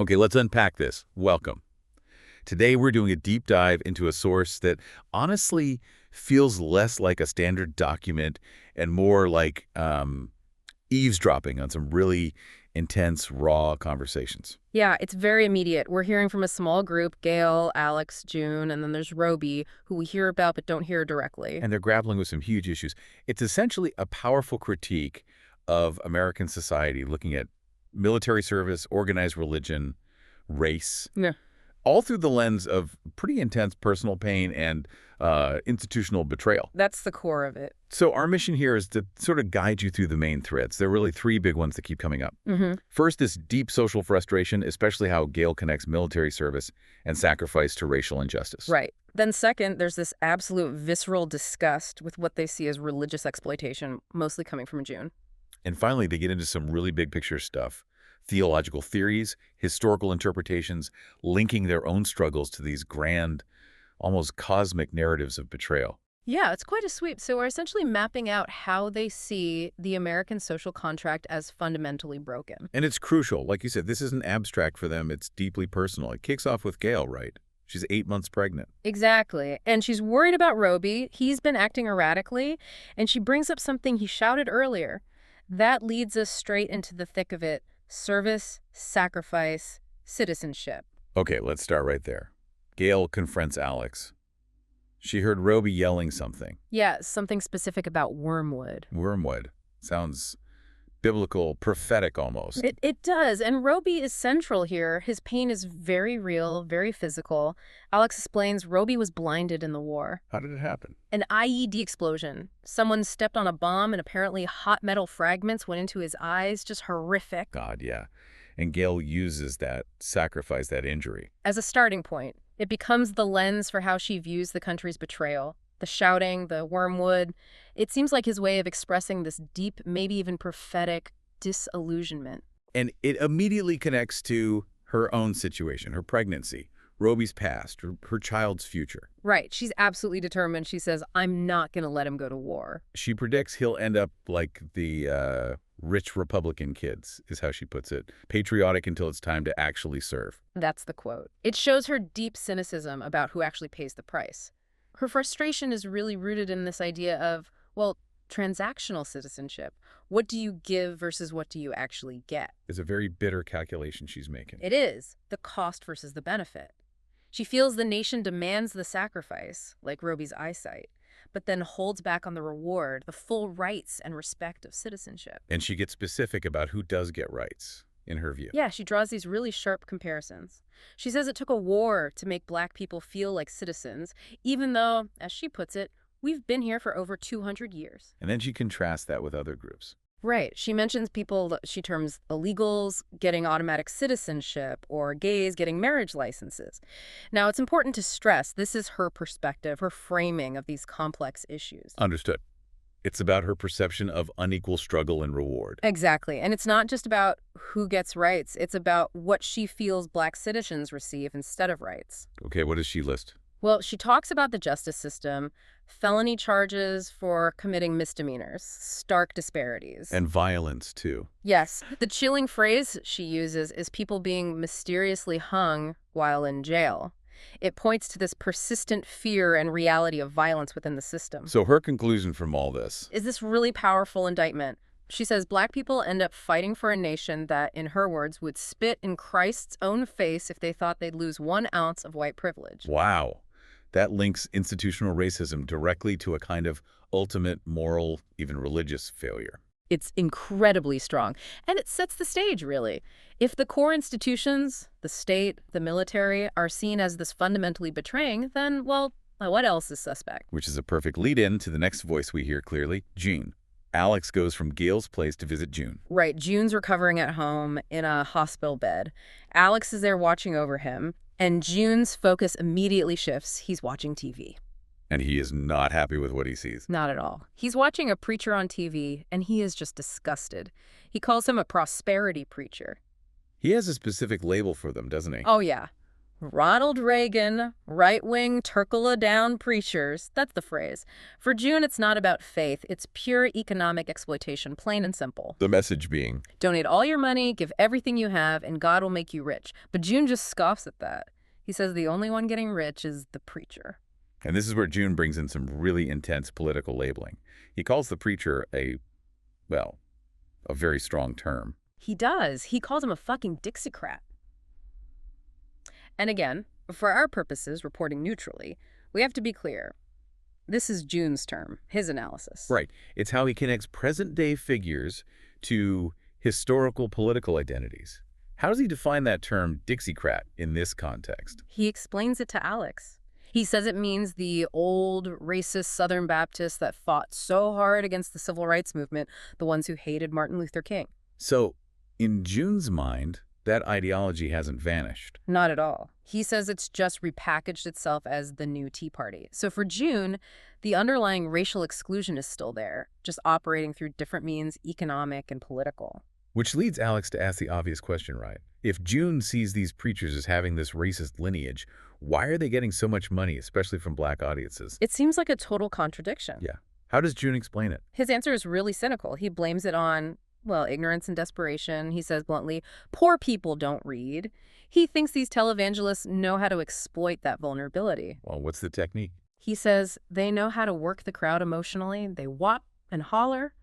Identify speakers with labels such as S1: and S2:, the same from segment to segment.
S1: Okay, let's unpack this. Welcome. Today we're doing a deep dive into a source that honestly feels less like a standard document and more like eavesdropping on some really intense, raw conversations.
S2: Yeah, it's very immediate. We're hearing from a small group, Gail, Alex, June, and then there's Roby, who we hear about but don't hear directly.
S1: And they're grappling with some huge issues. It's essentially a powerful critique of American society, looking at military service, organized religion, race,
S2: Yeah.
S1: all through the lens of pretty intense personal pain and institutional betrayal.
S2: That's the core of it.
S1: So our mission here is to sort of guide you through the main threads. There are really three big ones that keep coming up. First, this deep social frustration, especially how Gale connects military service and sacrifice to racial injustice.
S2: Right. Then second, there's this absolute visceral disgust with what they see as religious exploitation, mostly coming from June.
S1: And finally, they get into some really big picture stuff. Theological theories, historical interpretations, linking their own struggles to these grand, almost cosmic narratives of betrayal.
S2: Yeah, it's quite a sweep. So we're essentially mapping out how they see the American social contract as fundamentally broken.
S1: And it's crucial. Like you said, this isn't abstract for them. It's deeply personal. It kicks off with Gail, right? She's 8 months pregnant.
S2: Exactly. And she's worried about Roby. He's been acting erratically. And she brings up something he shouted earlier. That leads us straight into the thick of it. Service, sacrifice, citizenship.
S1: Okay, let's start right there. Gail confronts Alex. She heard Roby yelling something.
S2: Yeah, something specific about wormwood.
S1: Wormwood. Sounds biblical, prophetic almost.
S2: It does, and Roby is central here. His pain is very real, very physical. Alex explains Roby was blinded in the war.
S1: How did it happen?
S2: An IED explosion. Someone stepped on a bomb and apparently hot metal fragments went into his eyes. Just horrific.
S1: God, yeah. And Gail uses that sacrifice, that injury.
S2: As a starting point, it becomes the lens for how she views the country's betrayal. The shouting, the wormwood. It seems like his way of expressing this deep, maybe even prophetic disillusionment.
S1: And it immediately connects to her own situation, her pregnancy, Roby's past, her child's future.
S2: Right. She's absolutely determined. She says, I'm not going to let him go to war.
S1: She predicts he'll end up like the rich Republican kids, is how she puts it. Patriotic until it's time to actually serve.
S2: That's the quote. It shows her deep cynicism about who actually pays the price. Her frustration is really rooted in this idea of, well, transactional citizenship. What do you give versus what do you actually get?
S1: It's a very bitter calculation she's making.
S2: It is. The cost versus the benefit. She feels the nation demands the sacrifice, like Roby's eyesight, but then holds back on the reward, the full rights and respect of citizenship.
S1: And she gets specific about who does get rights, in her view.
S2: Yeah, she draws these really sharp comparisons. She says it took a war to make Black people feel like citizens, even though, as she puts it, we've been here for over 200 years.
S1: And then she contrasts that with other groups.
S2: Right. She mentions people that she terms illegals getting automatic citizenship or gays getting marriage licenses. Now, it's important to stress this is her perspective, her framing of these complex issues.
S1: Understood. It's about her perception of unequal struggle and reward.
S2: Exactly. And it's not just about who gets rights. It's about what she feels Black citizens receive instead of rights.
S1: Okay, what does she list?
S2: Well, she talks about the justice system, felony charges for committing misdemeanors, stark disparities.
S1: And violence, too.
S2: Yes. The chilling phrase she uses is people being mysteriously hung while in jail. It points to this persistent fear and reality of violence within the system.
S1: So her conclusion from all this
S2: is this really powerful indictment. She says Black people end up fighting for a nation that, in her words, would spit in Christ's own face if they thought they'd lose 1 ounce of white privilege.
S1: Wow. That links institutional racism directly to a kind of ultimate moral, even religious failure.
S2: It's incredibly strong. And it sets the stage, really. If the core institutions, the state, the military, are seen as this fundamentally betraying, then, well, what else is suspect?
S1: Which is a perfect lead-in to the next voice we hear clearly, June. Alex goes from Gail's place to visit June.
S2: Right. June's recovering at home in a hospital bed. Alex is there watching over him, and June's focus immediately shifts. He's watching TV.
S1: And he is not happy with what he sees.
S2: Not at all. He's watching a preacher on TV, and he is just disgusted. He calls him a prosperity preacher.
S1: He has a specific label for them, doesn't he?
S2: Oh, yeah. Ronald Reagan, right-wing Turkle-a-down preachers. That's the phrase. For June, it's not about faith. It's pure economic exploitation, plain and simple.
S1: The message being,
S2: Donate all your money, give everything you have, and God will make you rich. But June just scoffs at that. He says the only one getting rich is the preacher.
S1: and this is where June brings in some really intense political labeling. He calls the preacher well, a very strong term.
S2: He does. He calls him a fucking Dixiecrat. And again, for our purposes, reporting neutrally, we have to be clear. This is June's term, his analysis.
S1: Right. It's how he connects present-day figures to historical political identities. How does he define that term Dixiecrat in this context?
S2: He explains it to Alex. He says it means the old racist Southern Baptists that fought so hard against the civil rights movement, the ones who hated Martin Luther King.
S1: So, in June's mind, that ideology hasn't vanished.
S2: Not at all. He says it's just repackaged itself as the new Tea Party. So for June, the underlying racial exclusion is still there, just operating through different means, economic and political.
S1: Which leads Alex to ask the obvious question, right? If June sees these preachers as having this racist lineage, why are they getting so much money, especially from black audiences?
S2: It seems like a total contradiction.
S1: Yeah. How does June explain it?
S2: His answer is really cynical. He blames it on, well, ignorance and desperation. He says bluntly, poor people don't read. He thinks these televangelists know how to exploit that vulnerability.
S1: Well, what's the technique?
S2: He says they know how to work the crowd emotionally. They whop and holler.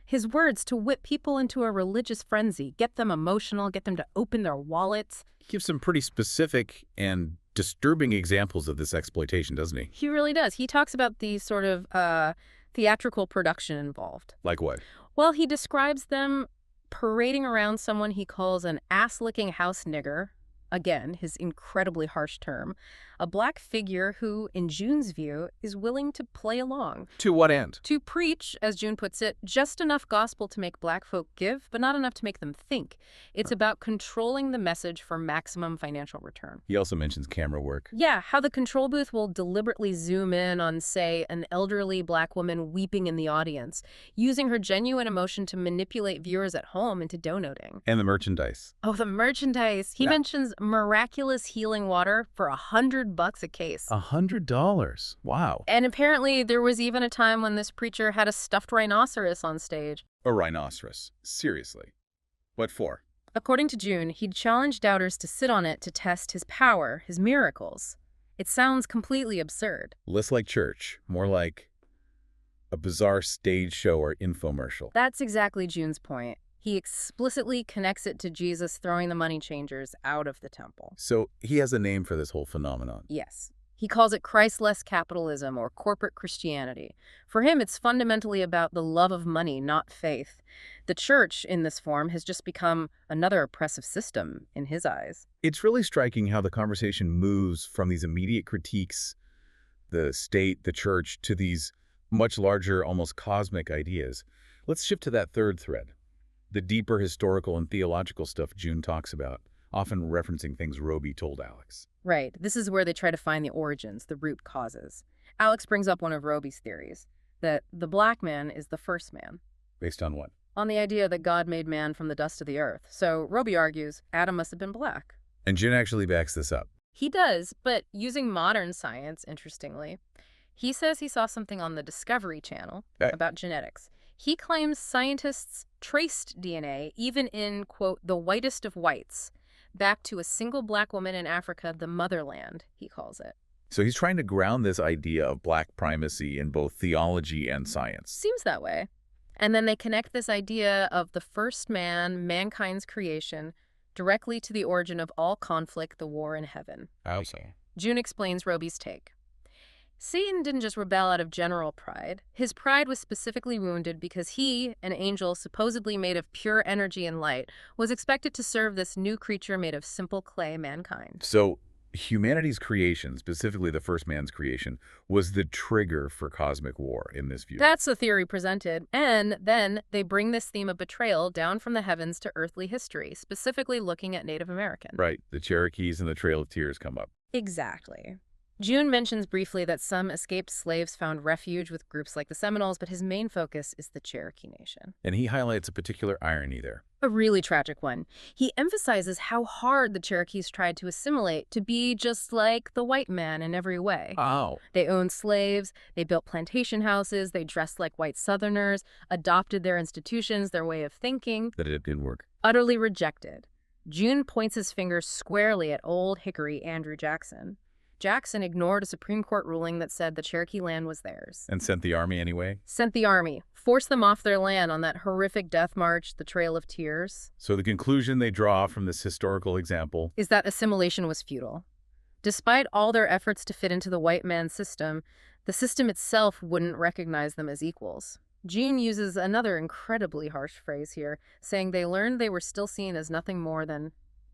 S2: His words, to whip people into a religious frenzy, get them emotional, get them to open their wallets.
S1: He gives some pretty specific and disturbing examples of this exploitation, doesn't he?
S2: He really does. He talks about the sort of theatrical production involved.
S1: Like what?
S2: Well, he describes them parading around someone he calls an ass-licking house nigger. Again, his incredibly harsh term. A black figure who, in June's view, is willing to play along.
S1: To what end?
S2: To preach, as June puts it, just enough gospel to make black folk give, but not enough to make them think. It's about controlling the message for maximum financial return.
S1: He also mentions camera work.
S2: Yeah, how the control booth will deliberately zoom in on, say, an elderly black woman weeping in the audience, using her genuine emotion to manipulate viewers at home into donating.
S1: And the merchandise.
S2: Oh, the merchandise. He mentions miraculous healing water for $100 a case.
S1: $100. Wow.
S2: And apparently there was even a time when this preacher had a stuffed rhinoceros on stage.
S1: A rhinoceros. Seriously. What for?
S2: According to June, he'd challenged doubters to sit on it to test his power, his miracles. It sounds completely absurd.
S1: Less like church, more like a bizarre stage show or infomercial.
S2: That's exactly June's point. He explicitly connects it to Jesus throwing the money changers out of the temple.
S1: So he has a name for this whole phenomenon.
S2: Yes. He calls it Christless capitalism or corporate Christianity. For him, it's fundamentally about the love of money, not faith. The church, in this form, has just become another oppressive system in his eyes.
S1: It's really striking how the conversation moves from these immediate critiques, the state, the church, to these much larger, almost cosmic ideas. Let's shift to that third thread. The deeper historical and theological stuff June talks about, often referencing things Roby told Alex.
S2: Right. This is where they try to find the origins, the root causes. Alex brings up one of Roby's theories, that the black man is the first man.
S1: Based on what?
S2: On the idea that God made man from the dust of the earth. So Roby argues Adam must have been black.
S1: And June actually backs this up.
S2: He does, but using modern science, interestingly. He says he saw something on the Discovery Channel about genetics. He claims scientists traced DNA, even in, quote, the whitest of whites, back to a single black woman in Africa, the motherland, he calls it.
S1: So he's trying to ground this idea of black primacy in both theology and science.
S2: Seems that way. And then they connect this idea of the first man, mankind's creation, directly to the origin of all conflict, the war in heaven.
S1: Okay.
S2: June explains Roby's take. Satan didn't just rebel out of general pride. His pride was specifically wounded because he, an angel supposedly made of pure energy and light, was expected to serve this new creature made of simple clay, mankind.
S1: So humanity's creation, specifically the first man's creation, was the trigger for cosmic war in this view.
S2: That's the theory presented. And then they bring this theme of betrayal down from the heavens to earthly history, specifically looking at Native American.
S1: Right. The Cherokees and the Trail of Tears come up.
S2: Exactly. June mentions briefly that some escaped slaves found refuge with groups like the Seminoles, but his main focus is the Cherokee Nation.
S1: And he highlights a particular irony there.
S2: A really tragic one. He emphasizes how hard the Cherokees tried to assimilate to be just like the white man in every way.
S1: Oh.
S2: They owned slaves, they built plantation houses, they dressed like white Southerners, adopted their institutions, their way of thinking.
S1: That it did work.
S2: Utterly rejected. June points his finger squarely at Old Hickory Andrew Jackson. Jackson ignored a Supreme Court ruling that said the Cherokee land was theirs.
S1: And sent the army anyway?
S2: Sent the army, forced them off their land on that horrific death march, the Trail of Tears.
S1: So the conclusion they draw from this historical example
S2: Is that assimilation was futile. Despite all their efforts to fit into the white man's system, the system itself wouldn't recognize them as equals. June uses another incredibly harsh phrase here, saying they learned they were still seen as nothing more than,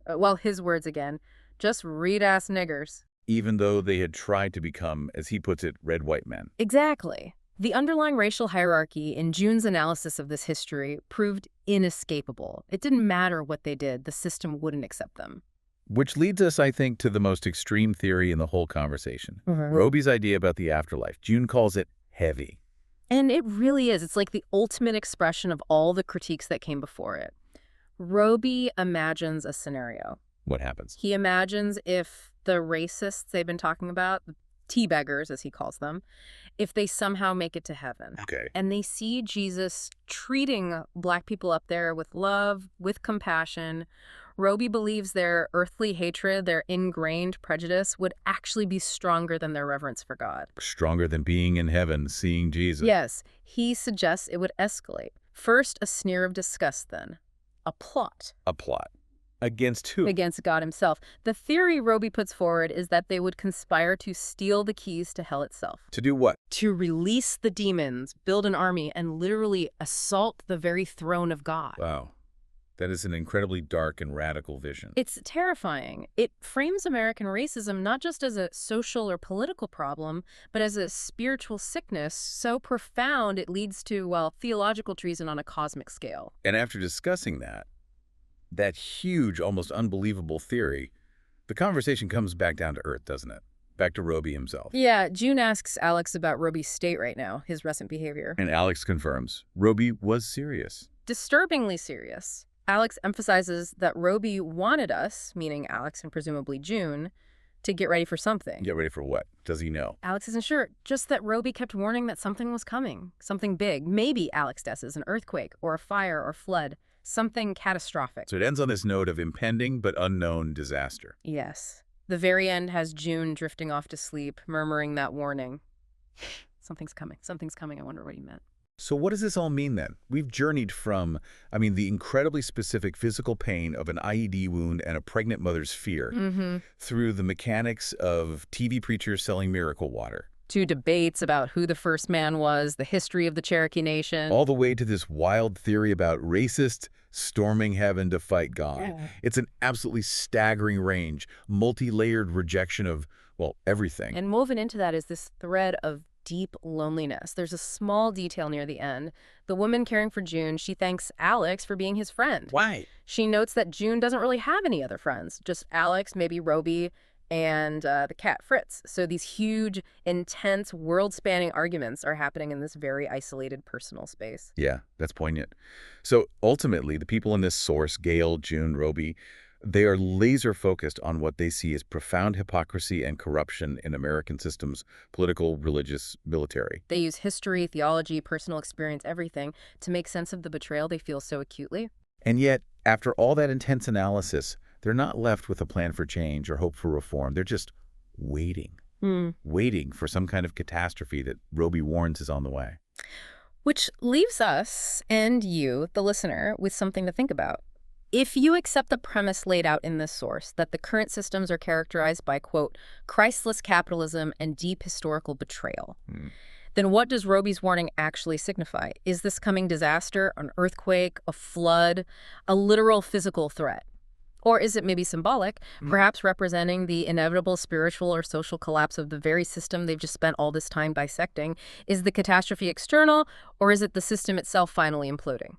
S2: well, his words again, just reed-ass niggers.
S1: even though they had tried to become, as he puts it, red white men.
S2: Exactly. The underlying racial hierarchy in June's analysis of this history proved inescapable. It didn't matter what they did, the system wouldn't accept them.
S1: Which leads us, I think, to the most extreme theory in the whole conversation. Roby's idea about the afterlife. June calls it heavy.
S2: And it really is. It's like the ultimate expression of all the critiques that came before it. Roby imagines a scenario.
S1: What happens?
S2: He imagines if the racists they've been talking about, the tea beggars as he calls them, if they somehow make it to heaven.
S1: Okay.
S2: And they see Jesus treating black people up there with love, with compassion. Roby believes their earthly hatred, their ingrained prejudice, would actually be stronger than their reverence for God.
S1: Stronger than being in heaven, seeing Jesus.
S2: Yes, he suggests it would escalate. First, a sneer of disgust then. A plot.
S1: A plot. Against who?
S2: Against God himself. The theory Roby puts forward is that they would conspire to steal the keys to hell itself.
S1: To do what?
S2: To release the demons, build an army, and literally assault the very throne of God.
S1: Wow. That is an incredibly dark and radical vision.
S2: It's terrifying. It frames American racism not just as a social or political problem, but as a spiritual sickness so profound it leads to, well, theological treason on a cosmic scale.
S1: And after discussing that huge, almost unbelievable theory, the conversation comes back down to earth, doesn't it? Back to Roby himself.
S2: Yeah, June asks Alex about Roby's state right now, his recent behavior.
S1: And Alex confirms, Roby was serious.
S2: Disturbingly serious. Alex emphasizes that Roby wanted us, meaning Alex and presumably June, to get ready for something.
S1: Get ready for what? Does he know?
S2: Alex isn't sure, just that Roby kept warning that something was coming. Something big. Maybe, Alex guesses, an earthquake or a fire or flood. Something catastrophic.
S1: So it ends on this note of impending but unknown disaster.
S2: Yes. The very end has June drifting off to sleep, murmuring that warning. Something's coming. Something's coming. I wonder what he meant.
S1: So what does this all mean then? We've journeyed from, the incredibly specific physical pain of an IED wound and a pregnant mother's fear through the mechanics of TV preachers selling miracle water.
S2: To debates about who the first man was, the history of the Cherokee Nation.
S1: All the way to this wild theory about racists storming heaven to fight God.
S2: Yeah.
S1: It's an absolutely staggering range, multi-layered rejection of, well, everything.
S2: And woven into that is this thread of deep loneliness. There's a small detail near the end. The woman caring for June, she thanks Alex for being his friend.
S1: Why?
S2: She notes that June doesn't really have any other friends, just Alex, maybe Roby, and the cat Fritz. So these huge, intense, world-spanning arguments are happening in this very isolated personal space.
S1: Yeah, that's poignant. So ultimately, the people in this source, Gail, June, Roby, they are laser-focused on what they see as profound hypocrisy and corruption in American systems, political, religious, military.
S2: They use history, theology, personal experience, everything to make sense of the betrayal they feel so acutely.
S1: And yet, after all that intense analysis, they're not left with a plan for change or hope for reform. They're just waiting, waiting for some kind of catastrophe that Roby warns is on the way.
S2: Which leaves us, and you, the listener, with something to think about. If you accept the premise laid out in this source that the current systems are characterized by, quote, Christless capitalism and deep historical betrayal, then what does Roby's warning actually signify? Is this coming disaster, an earthquake, a flood, a literal physical threat? Or is it maybe symbolic, perhaps representing the inevitable spiritual or social collapse of the very system they've just spent all this time dissecting? Is the catastrophe external, or is it the system itself finally imploding?